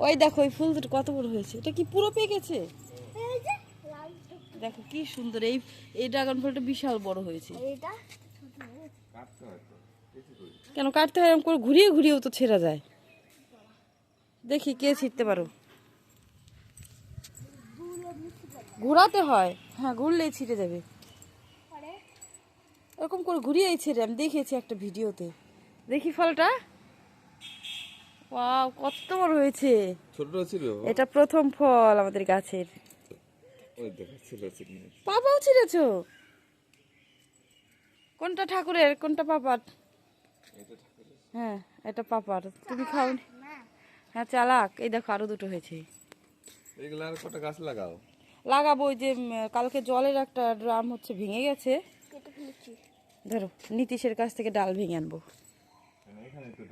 ওই দেখো ওই ফুল দুটো কত বড় হয়েছে, এটা কি পুরো পেকে গেছে? দেখো কি সুন্দর, এই ড্রাগন ফলটা বিশাল বড় হয়েছে। কেন কাটতে হয়? এরকম করে ঘুরিয়ে ঘুরিয়েও তো ছেঁড়া যায়। দেখি কে ছিঁড়তে পারো। ঘোরাতে হয়, হ্যাঁ ঘুরলেই ছিঁড়ে যাবে। এরকম করে ঘুরিয়েই ছেড়ে, আমি দেখেছি একটা ভিডিওতে। দেখি ফলটা, ওয়াও কত বড় হয়েছে। ছোট ছিল, এটা প্রথম ফল আমাদের গাছের। ওই দেখো ছিল ছিল। পাপাও ছিঁড়েছো? কোনটা ঠাকুরের, কোনটা পাপার? হ্যাঁ এটা পাপার, তুমি খাও। হ্যাঁ চালাক, এই দেখো আরো দুটো হয়েছে। এগুলো আর কটা গাছ লাগাও। লাগাবো, ওই যে কালকে জলের একটা ড্রাম হচ্ছে ভেঙে গেছে, ধরো নীতিশের কাছ থেকে ডাল ভেঙে আনবো। এখানে একটু